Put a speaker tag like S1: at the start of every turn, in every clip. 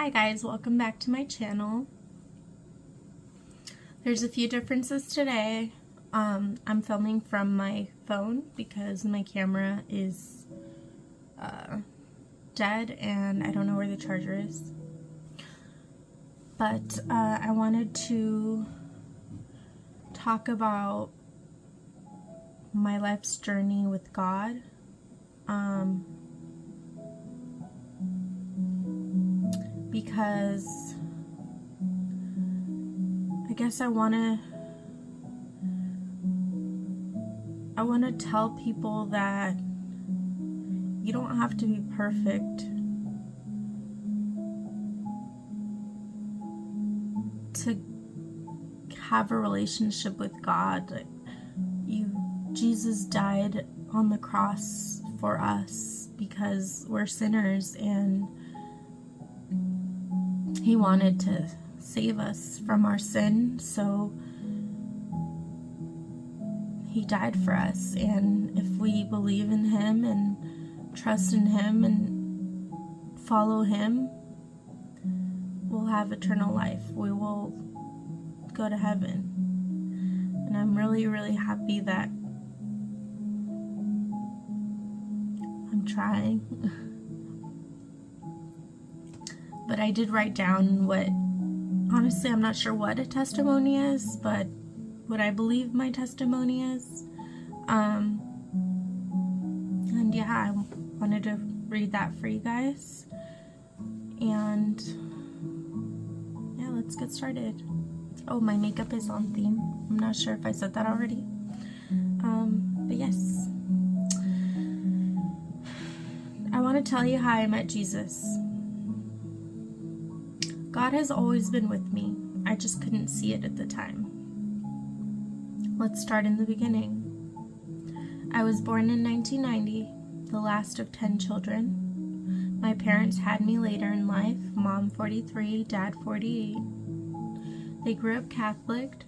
S1: Hi guys, welcome back to my channel. There's a few differences today. I'm filming from my phone because my camera is dead and I don't know where the charger is. But I wanted to talk about my life's journey with God. Because I guess I want to tell people that you don't have to be perfect to have a relationship with God. Jesus died on the cross for us because we're sinners, and He wanted to save us from our sin, so He died for us. And if we believe in Him and trust in Him and follow Him, we'll have eternal life. We will go to heaven. And I'm really, really happy that I'm trying. But I did write down honestly, I'm not sure what a testimony is, but what I believe my testimony is. And yeah, I wanted to read that for you guys. And yeah, let's get started. Oh, my makeup is on theme. I'm not sure if I said that already. But yes. I want to tell you how I met Jesus. God has always been with me. I just couldn't see it at the time. Let's start in the beginning. I was born in 1990, the last of 10 children. My parents had me later in life, Mom 43, Dad 48. They grew up Catholic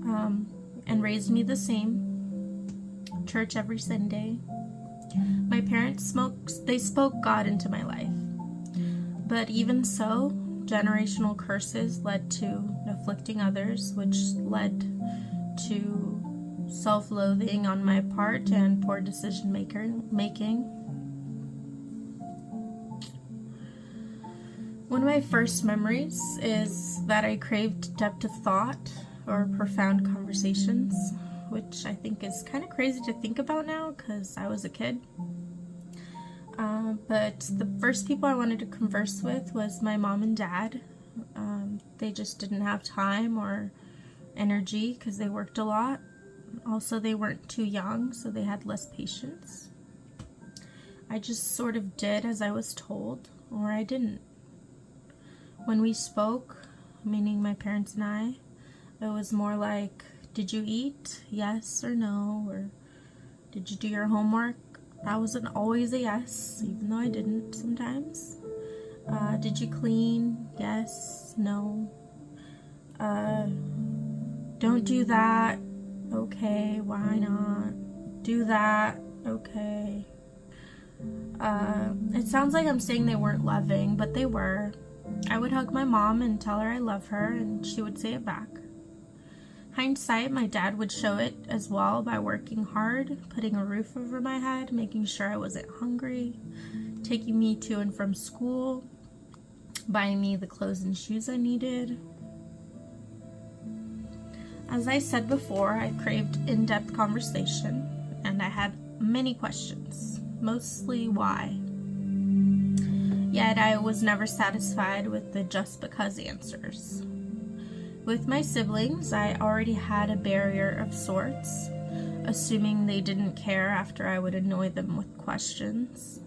S1: and raised me the same. Church every Sunday. My parents spoke God into my life. But even so, generational curses led to afflicting others, which led to self-loathing on my part and poor decision making. One of my first memories is that I craved depth of thought or profound conversations, which I think is kind of crazy to think about now because I was a kid. But the first people I wanted to converse with was my mom and dad. They just didn't have time or energy because they worked a lot. Also, they weren't too young, so they had less patience. I just sort of did as I was told, or I didn't. When we spoke, meaning my parents and I, it was more like, did you eat? Yes or no? Or did you do your homework? That wasn't always a yes, even though I didn't sometimes. Did you clean? Yes, no. Don't do that. Okay, why not? Do that. Okay. It sounds like I'm saying they weren't loving, but they were. I would hug my mom and tell her I love her, and she would say it back. Hindsight, my dad would show it as well by working hard, putting a roof over my head, making sure I wasn't hungry, taking me to and from school, buying me the clothes and shoes I needed. As I said before, I craved in-depth conversation, and I had many questions, mostly why. Yet I was never satisfied with the just because answers. With my siblings, I already had a barrier of sorts, assuming they didn't care after I would annoy them with questions.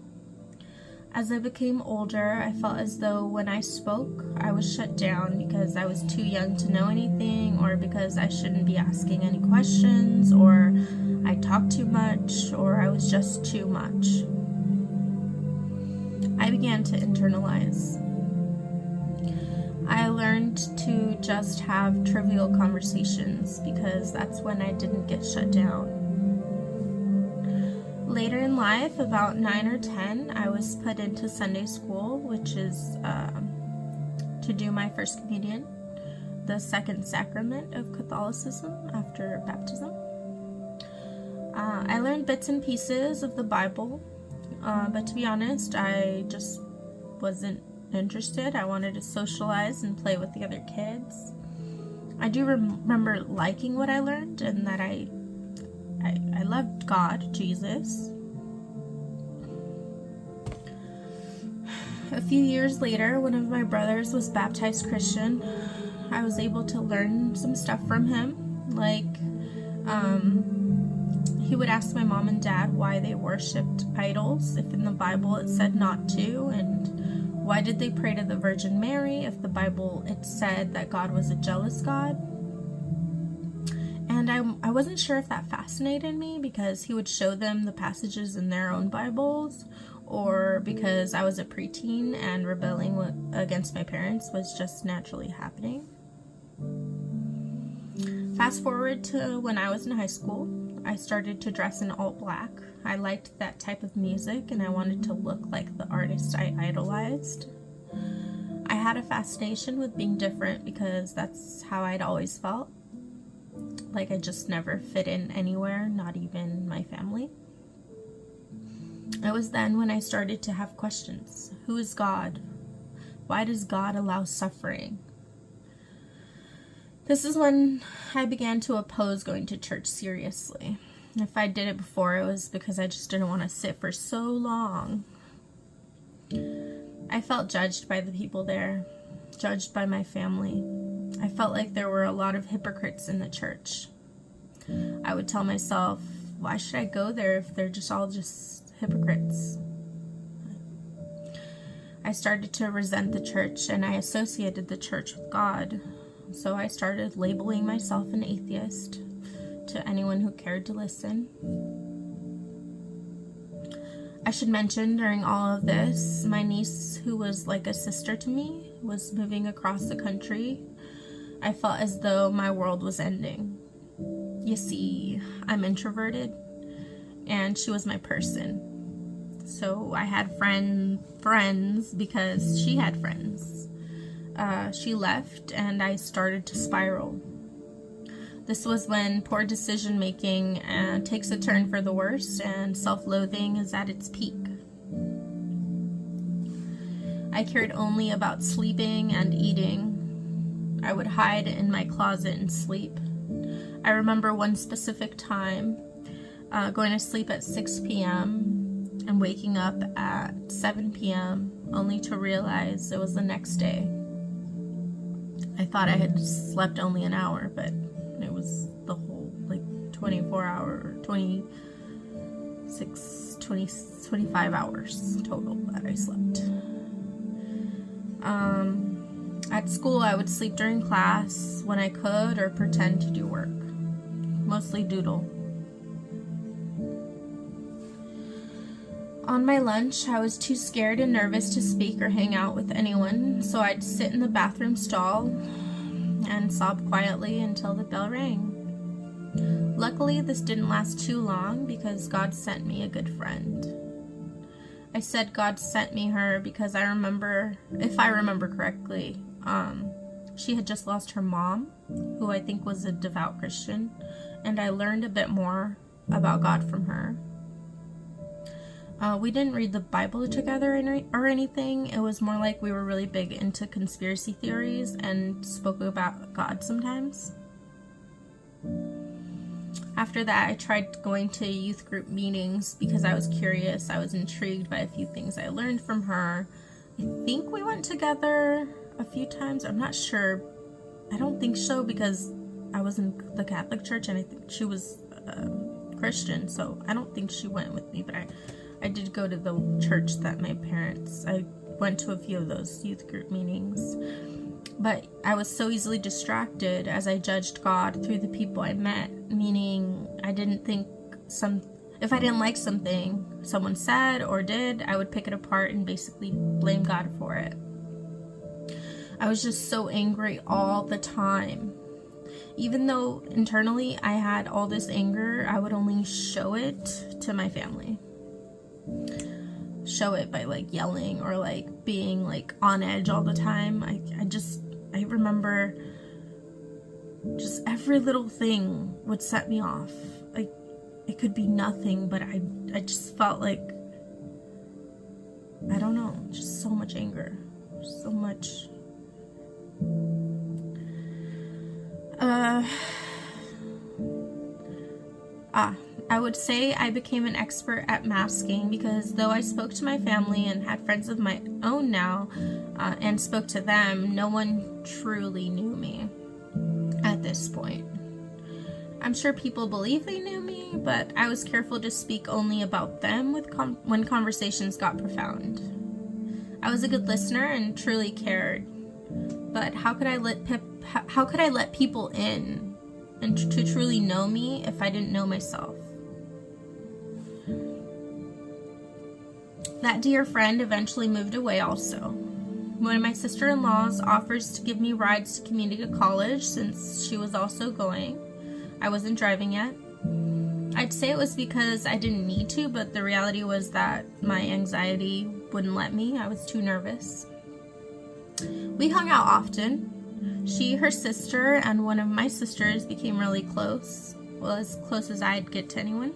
S1: As I became older, I felt as though when I spoke, I was shut down because I was too young to know anything, or because I shouldn't be asking any questions, or I talked too much, or I was just too much. I began to internalize. I learned to just have trivial conversations because that's when I didn't get shut down. Later in life, about 9 or 10, I was put into Sunday school, which is to do my first communion, the second sacrament of Catholicism after baptism. I learned bits and pieces of the Bible, but to be honest, I just wasn't interested. I wanted to socialize and play with the other kids. I do remember liking what I learned and that I loved God, Jesus. A few years later, one of my brothers was baptized Christian. I was able to learn some stuff from him, like he would ask my mom and dad why they worshipped idols if in the Bible it said not to, and why did they pray to the Virgin Mary if the Bible it said that God was a jealous God. And I wasn't sure if that fascinated me because he would show them the passages in their own Bibles, or because I was a preteen and rebelling against my parents was just naturally happening. Fast forward to when I was in high school, I started to dress in all black. I liked that type of music and I wanted to look like the artist I idolized. I had a fascination with being different because that's how I'd always felt. Like I just never fit in anywhere, not even my family. It was then when I started to have questions. Who is God? Why does God allow suffering? This is when I began to oppose going to church seriously. If I did it before, it was because I just didn't want to sit for so long. I felt judged by the people there, judged by my family. I felt like there were a lot of hypocrites in the church. I would tell myself, why should I go there if they're all just hypocrites? I started to resent the church and I associated the church with God. So I started labeling myself an atheist to anyone who cared to listen. I should mention during all of this, my niece, who was like a sister to me, was moving across the country. I felt as though my world was ending. You see, I'm introverted, and she was my person. So I had friends because she had friends. She left, and I started to spiral. This was when poor decision making takes a turn for the worse, and self-loathing is at its peak. I cared only about sleeping and eating. I would hide in my closet and sleep. I remember one specific time going to sleep at 6 p.m. and waking up at 7 p.m. only to realize it was the next day. I thought I had slept only an hour, but it was the whole 24 hour, 25 hours total that I slept. At school, I would sleep during class when I could or pretend to do work. Mostly doodle. On my lunch, I was too scared and nervous to speak or hang out with anyone, so I'd sit in the bathroom stall and sob quietly until the bell rang. Luckily, this didn't last too long because God sent me a good friend. I said God sent me her because I remember, if I remember correctly, she had just lost her mom, who I think was a devout Christian, and I learned a bit more about God from her. We didn't read the Bible together or anything. It was more like we were really big into conspiracy theories and spoke about God sometimes. After that, I tried going to youth group meetings because I was curious. I was intrigued by a few things I learned from her. I think we went together a few times. I'm not sure. I don't think so because I was in the Catholic church and I think she was Christian, so I don't think she went with me, but I did go to the church that I went to a few of those youth group meetings. But I was so easily distracted as I judged God through the people I met, meaning I didn't think if I didn't like something someone said or did, I would pick it apart and basically blame God for it. I was just so angry all the time. Even though internally I had all this anger, I would only show it to my family. show it by like yelling or like being like on edge all the time. I remember just every little thing would set me off. Like, it could be nothing, but I just felt like, I don't know, just so much anger, so much. I would say I became an expert at masking because though I spoke to my family and had friends of my own now, and spoke to them, no one truly knew me at this point. I'm sure people believe they knew me, but I was careful to speak only about them when conversations got profound. I was a good listener and truly cared, but how could I let people in and to truly know me if I didn't know myself? That dear friend eventually moved away also. One of my sister-in-laws offers to give me rides to community college since she was also going. I wasn't driving yet. I'd say it was because I didn't need to, but the reality was that my anxiety wouldn't let me. I was too nervous. We hung out often. She, her sister, and one of my sisters became really close. Well, as close as I'd get to anyone.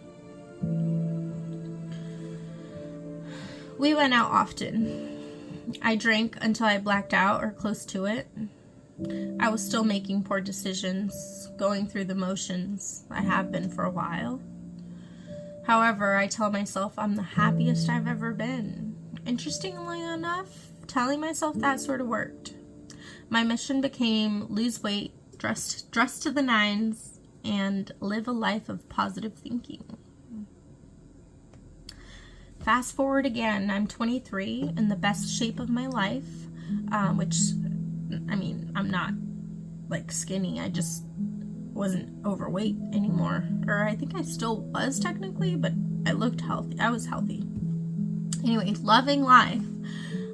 S1: We went out often. I drank until I blacked out or close to it. I was still making poor decisions, going through the motions. I have been for a while. However, I tell myself I'm the happiest I've ever been. Interestingly enough, telling myself that sort of worked. My mission became lose weight, dress to the nines, and live a life of positive thinking. Fast forward again, I'm 23, in the best shape of my life, which, I mean, I'm not like skinny, I just wasn't overweight anymore. Or I think I still was technically, but I looked healthy. I was healthy. Anyway, loving life.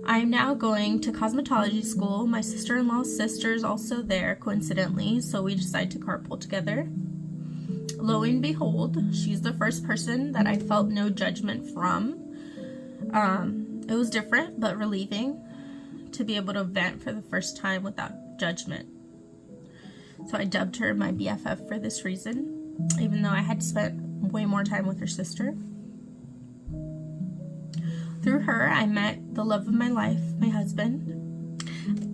S1: I'm now going to cosmetology school. My sister-in-law's sister is also there, coincidentally, so we decide to carpool together. Lo and behold, she's the first person that I felt no judgment from. It was different, but relieving to be able to vent for the first time without judgment. So I dubbed her my BFF for this reason, even though I had spent way more time with her sister. Through her, I met the love of my life, my husband,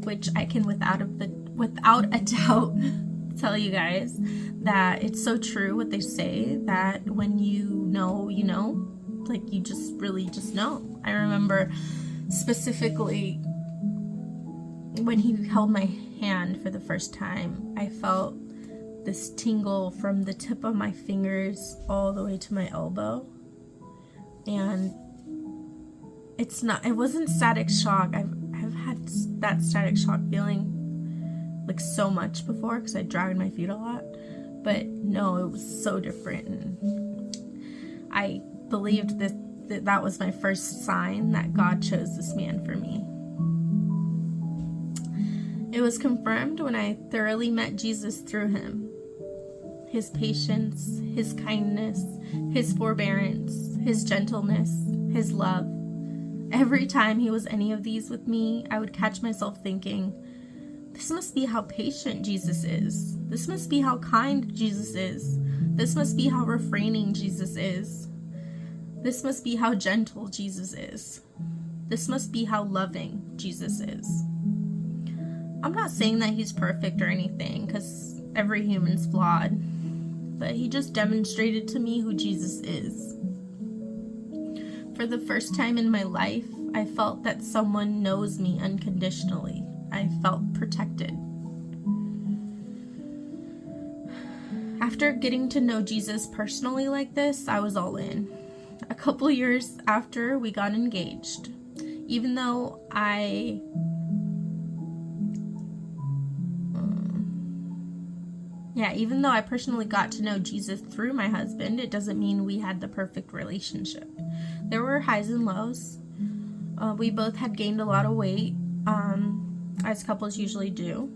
S1: which I can without a doubt tell you guys that it's so true what they say, that when you know, you know, like you just really just know. I remember specifically when he held my hand for the first time, I felt this tingle from the tip of my fingers all the way to my elbow. And it wasn't static shock. I've had that static shock feeling like so much before because I dragged my feet a lot. But no, it was so different. And I believed that was my first sign that God chose this man for me. It was confirmed when I thoroughly met Jesus through him. His patience, his kindness, his forbearance, his gentleness, his love. Every time he was any of these with me, I would catch myself thinking, this must be how patient Jesus is. This must be how kind Jesus is. This must be how refraining Jesus is. This must be how gentle Jesus is. This must be how loving Jesus is. I'm not saying that he's perfect or anything, because every human's flawed, but he just demonstrated to me who Jesus is. For the first time in my life, I felt that someone knows me unconditionally. I felt protected. After getting to know Jesus personally like this, I was all in. A couple years after we got engaged, even though I personally got to know Jesus through my husband, it doesn't mean we had the perfect relationship. There were highs and lows. We both had gained a lot of weight, as couples usually do.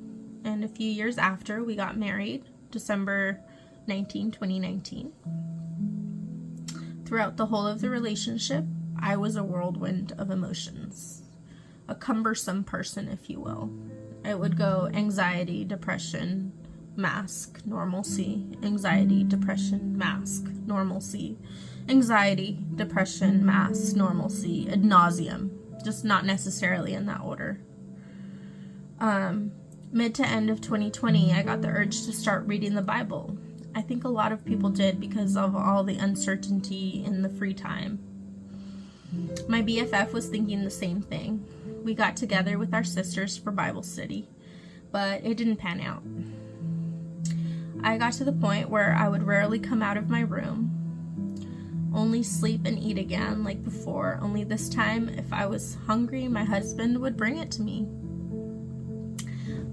S1: And a few years after, we got married, December 19, 2019. Throughout the whole of the relationship, I was a whirlwind of emotions, a cumbersome person, if you will. It would go anxiety, depression, mask, normalcy, anxiety, depression, mask, normalcy, anxiety, depression, mask, normalcy, ad nauseum, just not necessarily in that order. Mid to end of 2020, I got the urge to start reading the Bible. I think a lot of people did because of all the uncertainty in the free time. My BFF was thinking the same thing. We got together with our sisters for Bible study, but it didn't pan out. I got to the point where I would rarely come out of my room, only sleep and eat again like before, only this time if I was hungry, my husband would bring it to me.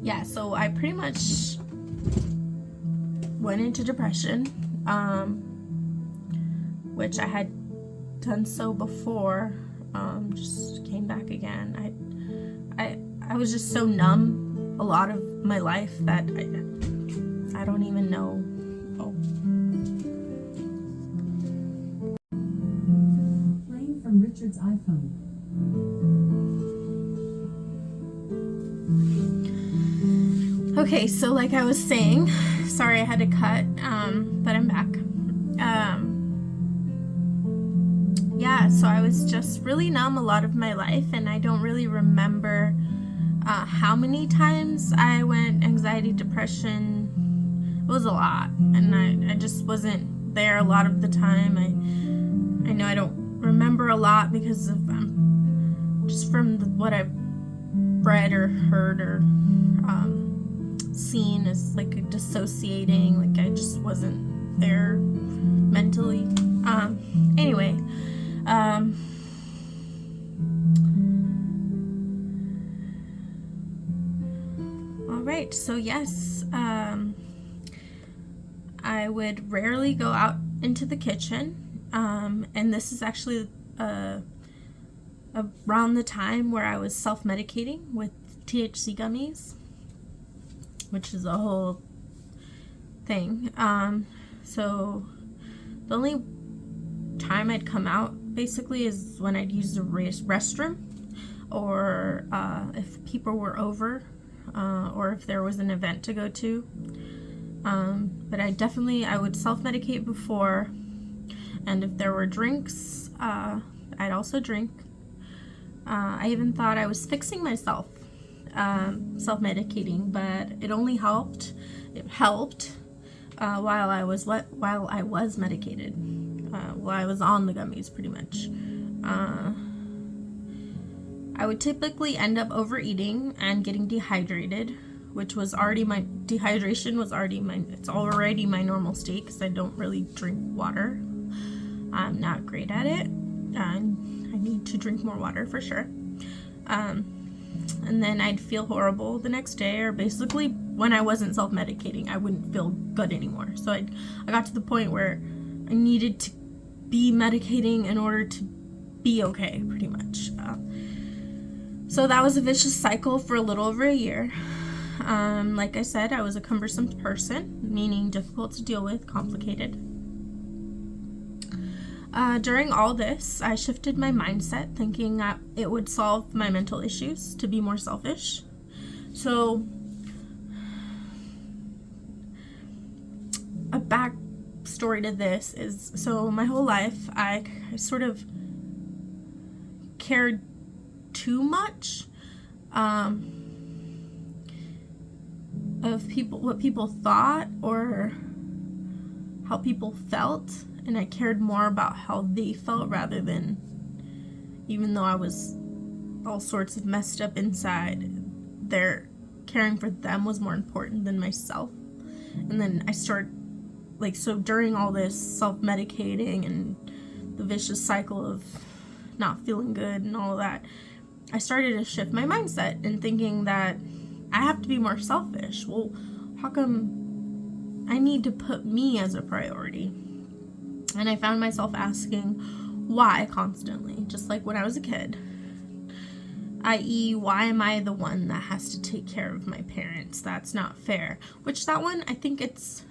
S1: Yeah, so I pretty much went into depression, which I had done so before, just came back again. I was just so numb a lot of my life that I don't even know.
S2: Playing from Richard's iPhone.
S1: Okay, so like I was saying, sorry I had to cut, but I'm back. Yeah, so I was just really numb a lot of my life, and I don't really remember how many times I went anxiety, depression. It was a lot, and I just wasn't there a lot of the time. I know I don't remember a lot because of just from what I've read or heard or seen as like a dissociating, like I just wasn't there mentally. Anyway, all right, so yes, I would rarely go out into the kitchen, and this is actually around the time where I was self-medicating with THC gummies, which is a whole thing. So the only time I'd come out basically is when I'd use the restroom, or if people were over, or if there was an event to go to. But I would self-medicate before, and if there were drinks, I'd also drink. I even thought I was fixing myself, self-medicating, but it only helped. It helped while I was medicated, while I was on the gummies, pretty much. I would typically end up overeating and getting dehydrated, which was already it's already my normal state because I don't really drink water. I'm not great at it. I need to drink more water for sure. And then I'd feel horrible the next day, or basically when I wasn't self-medicating, I wouldn't feel good anymore. So I got to the point where I needed to be medicating in order to be okay, pretty much. So that was a vicious cycle for a little over a year. Like I said, I was a cumbersome person, meaning difficult to deal with, complicated. During all this, I shifted my mindset, thinking that it would solve my mental issues to be more selfish. So, a backstory to this is, so my whole life, I sort of cared too much of what people thought or how people felt, and I cared more about how they felt rather than, even though I was all sorts of messed up inside, their caring for them was more important than myself. And then I started, so during all this self-medicating and the vicious cycle of not feeling good and all that, I started to shift my mindset and thinking that I have to be more selfish. Well, how come I need to put me as a priority? And I found myself asking why constantly, just like when I was a kid. I.e., why am I the one that has to take care of my parents? That's not fair. Which, that one, I think it's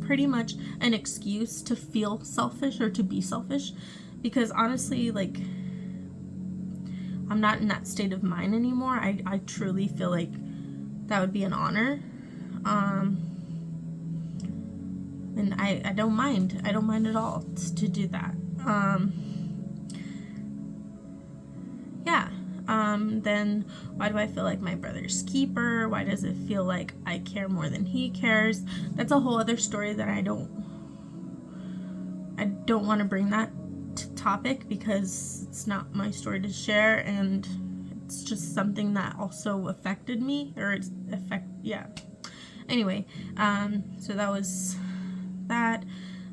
S1: pretty much an excuse to feel selfish or to be selfish. Because honestly, I'm not in that state of mind anymore. I truly feel like that would be an honor. And I don't mind. I don't mind at all to do that. Yeah. Then why do I feel like my brother's keeper? Why does it feel like I care more than he cares? That's a whole other story that I don't want to bring that topic, because it's not my story to share, and it's just something that also affected me, or anyway. So that was that.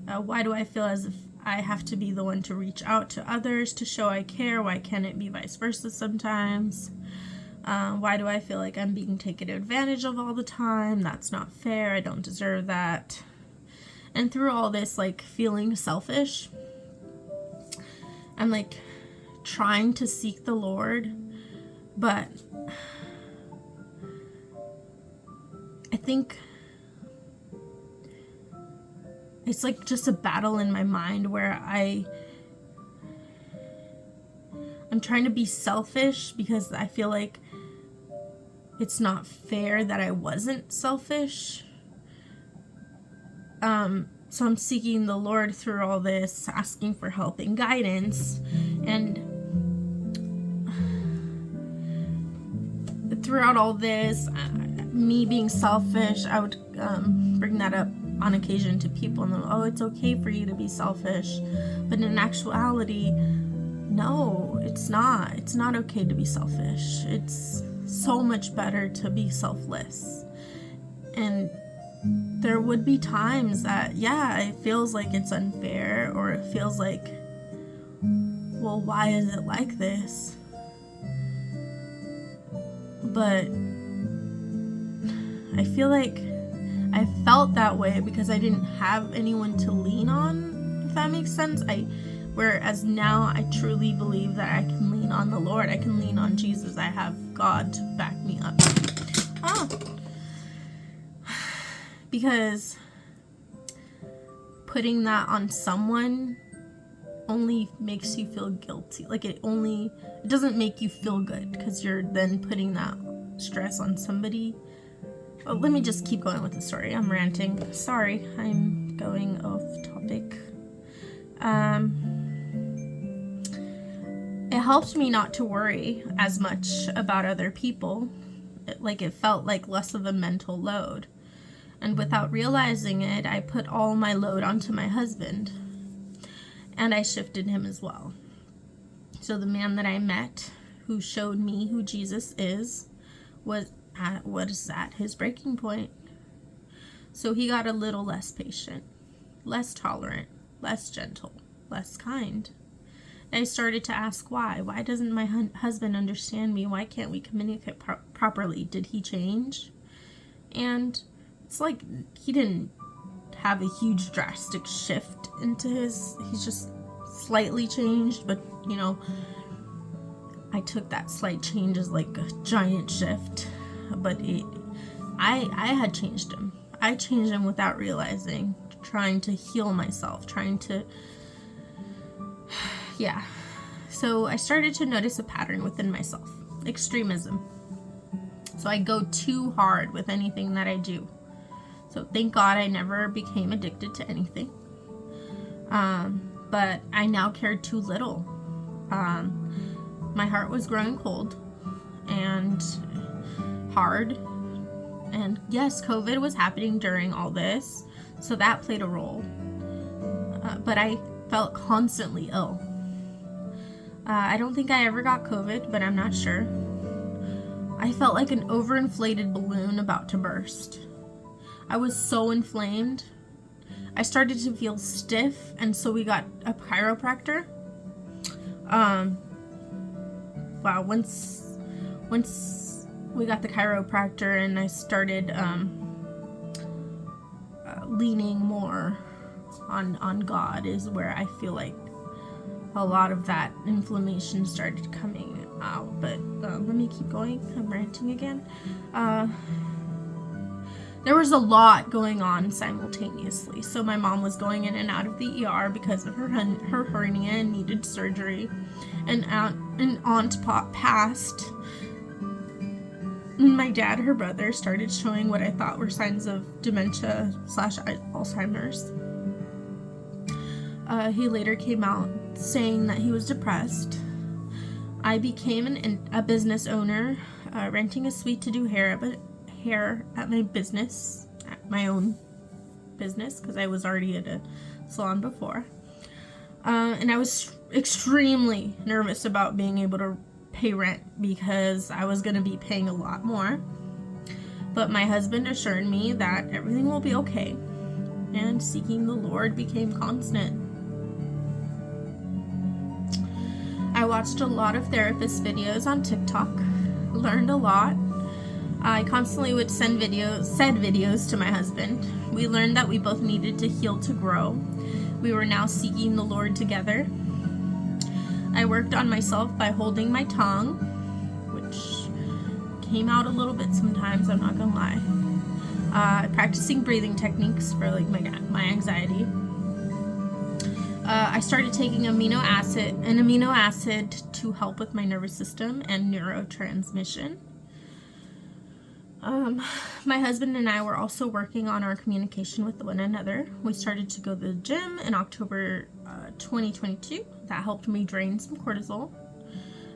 S1: Why do I feel as if I have to be the one to reach out to others to show I care? Why can't it be vice versa sometimes? Why do I feel like I'm being taken advantage of all the time? That's not fair. I don't deserve that. And through all this, like, feeling selfish, I'm like trying to seek the Lord, but I think it's like just a battle in my mind where I'm trying to be selfish because I feel like it's not fair that I wasn't selfish. So I'm seeking the Lord through all this, asking for help and guidance. And throughout all this, me being selfish, I would bring that up on occasion to people, and oh, it's okay for you to be selfish. But in actuality, no, it's not. It's not okay to be selfish. It's so much better to be selfless. And there would be times that, yeah, it feels like it's unfair, or it feels like, well, why is it like this? But I feel like I felt that way because I didn't have anyone to lean on, if that makes sense. Whereas now I truly believe that I can lean on the Lord. I can lean on Jesus. I have God to back me up. Because putting that on someone only makes you feel guilty. Like, it doesn't make you feel good, because you're then putting that stress on somebody. Oh, let me just keep going with the story. I'm ranting. Sorry, I'm going off topic. It helped me not to worry as much about other people. It felt like less of a mental load. And without realizing it, I put all my load onto my husband. And I shifted him as well. So the man that I met, who showed me who Jesus is, was at his breaking point. So he got a little less patient, less tolerant, less gentle, less kind. And I started to ask why. Why doesn't my husband understand me? Why can't we communicate properly? Did he change? And it's like he didn't have a huge drastic shift into he's just slightly changed, but I took that slight change as like a giant shift. But I had changed him. I changed him without realizing, trying to heal myself, yeah. So I started to notice a pattern within myself. Extremism. So I go too hard with anything that I do. So thank God I never became addicted to anything. But I now cared too little. My heart was growing cold and hard. And yes, COVID was happening during all this, so that played a role. But I felt constantly ill. I don't think I ever got COVID, but I'm not sure. I felt like an overinflated balloon about to burst. I was so inflamed. I started to feel stiff, and so we got a chiropractor. Wow, once we got the chiropractor and I started leaning more on God, is where I feel like a lot of that inflammation started coming out. But let me keep going. I'm ranting again. There was a lot going on simultaneously. So my mom was going in and out of the ER because of her hernia and needed surgery. And an aunt passed, my dad, her brother, started showing what I thought were signs of dementia / Alzheimer's. He later came out saying that he was depressed. I became a business owner, renting a suite to do hair at my business, at my own business, because I was already at a salon before. And I was extremely nervous about being able to pay rent because I was going to be paying a lot more. But my husband assured me that everything will be okay, and seeking the Lord became constant. I watched a lot of therapist videos on TikTok, learned a lot. I constantly would said videos to my husband. We learned that we both needed to heal to grow. We were now seeking the Lord together. I worked on myself by holding my tongue, which came out a little bit sometimes, I'm not gonna lie. Practicing breathing techniques for like my anxiety. I started taking an amino acid to help with my nervous system and neurotransmission. My husband and I were also working on our communication with one another. We started to go to the gym in October 2022. That helped me drain some cortisol.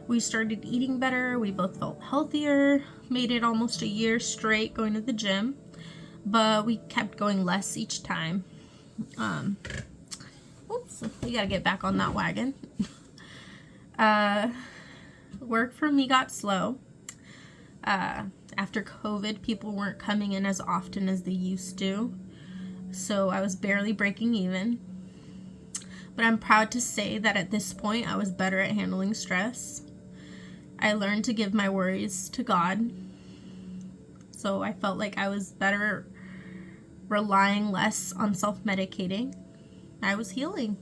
S1: We started eating better. We both felt healthier. Made it almost a year straight going to the gym, but we kept going less each time. Oops, we gotta get back on that wagon. Work for me got slow. After COVID, people weren't coming in as often as they used to, so I was barely breaking even. But I'm proud to say that at this point, I was better at handling stress. I learned to give my worries to God, so I felt like I was better relying less on self-medicating. I was healing.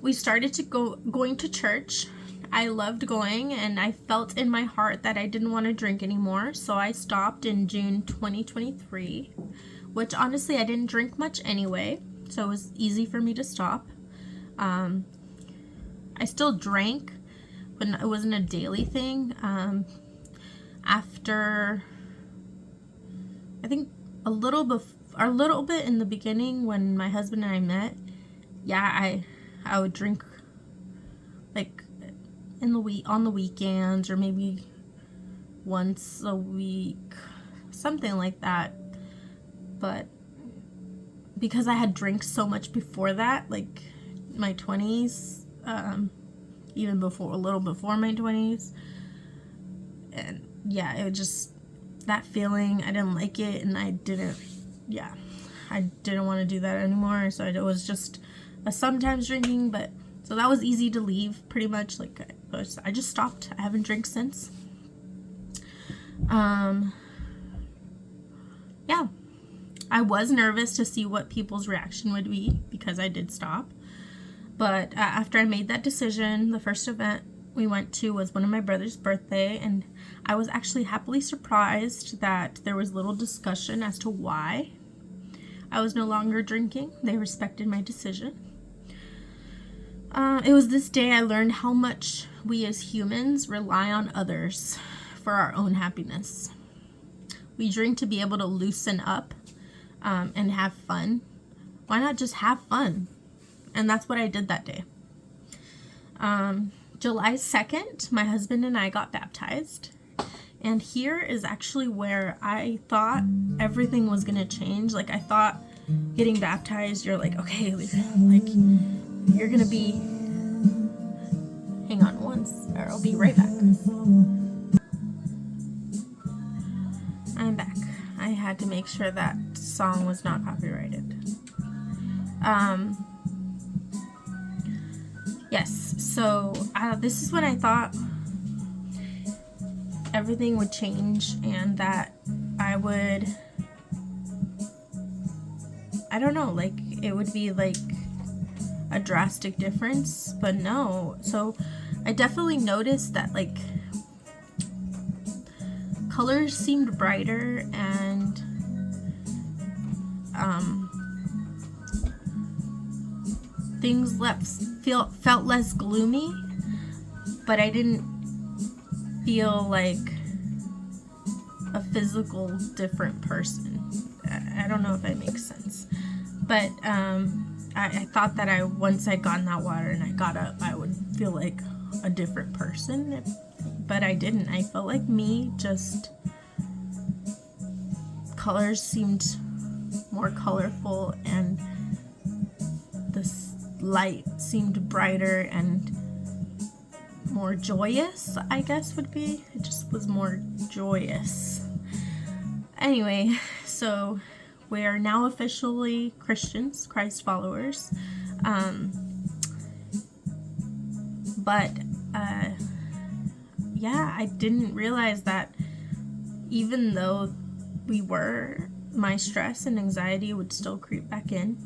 S1: We started to going to church. I loved going, and I felt in my heart that I didn't want to drink anymore, so I stopped in June 2023, which honestly I didn't drink much anyway, so it was easy for me to stop. I still drank, but it wasn't a daily thing. After, I think a little bit in the beginning when my husband and I met, I would drink like on the weekends, or maybe once a week, something like that. But because I had drank so much before that, like my 20s, even a little before my 20s, and yeah, it was just that feeling, I didn't like it, and I didn't want to do that anymore. So it was just a sometimes drinking, but so that was easy to leave pretty much. Like I just stopped. I haven't drank since. Yeah, I was nervous to see what people's reaction would be because I did stop. But after I made that decision, the first event we went to was one of my brother's birthday, and I was actually happily surprised that there was little discussion as to why I was no longer drinking. They respected my decision. It was this day I learned how much we as humans rely on others for our own happiness. We drink to be able to loosen up and have fun. Why not just have fun? And that's what I did that day. July 2nd, my husband and I got baptized. And here is actually where I thought everything was going to change. Like, I thought getting baptized, you're like, okay, like, you're going to be... Hang on or I'll be right back. I'm back. I had to make sure that song was not copyrighted. Yes, so this is when I thought everything would change and that I would, I don't know, like it would be like a drastic difference, but no. So I definitely noticed that like colors seemed brighter, and things felt less gloomy, but I didn't feel like a physical different person. I don't know if that makes sense, but I thought that once I got in that water and I got up, I would feel like a different person, but I didn't. I felt like me, just colors seemed more colorful and the light seemed brighter and more joyous, I guess would be. It just was more joyous. Anyway, so we are now officially Christians, Christ followers. But yeah, I didn't realize that even though we were, my stress and anxiety would still creep back in.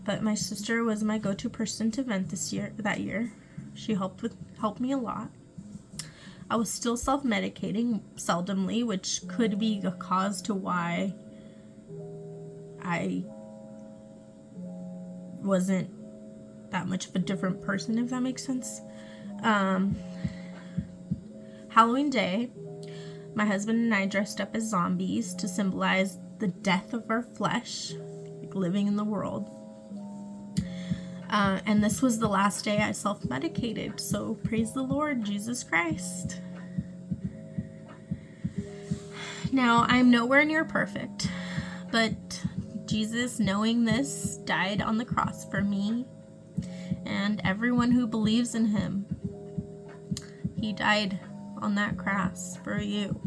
S1: But my sister was my go-to person to vent that year. She helped me a lot. I was still self-medicating seldomly, which could be a cause to why I wasn't that much of a different person, if that makes sense. Halloween Day, my husband and I dressed up as zombies to symbolize the death of our flesh, like living in the world. And this was the last day I self-medicated, so praise the Lord Jesus Christ. Now, I'm nowhere near perfect, but Jesus, knowing this, died on the cross for me and everyone who believes in him. He died on that cross for you.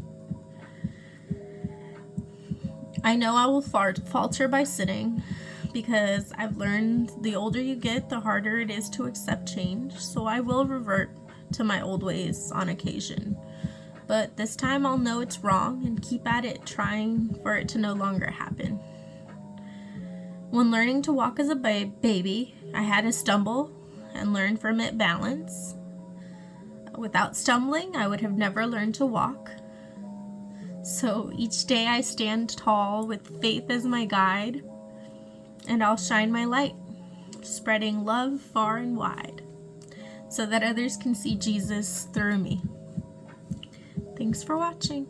S1: I know I will falter by sinning, because I've learned the older you get, the harder it is to accept change, so I will revert to my old ways on occasion. But this time I'll know it's wrong and keep at it, trying for it to no longer happen. When learning to walk as a baby, I had to stumble and learn from it balance. Without stumbling, I would have never learned to walk. So each day I stand tall with faith as my guide, and I'll shine my light, spreading love far and wide, so that others can see Jesus through me. Thanks for watching.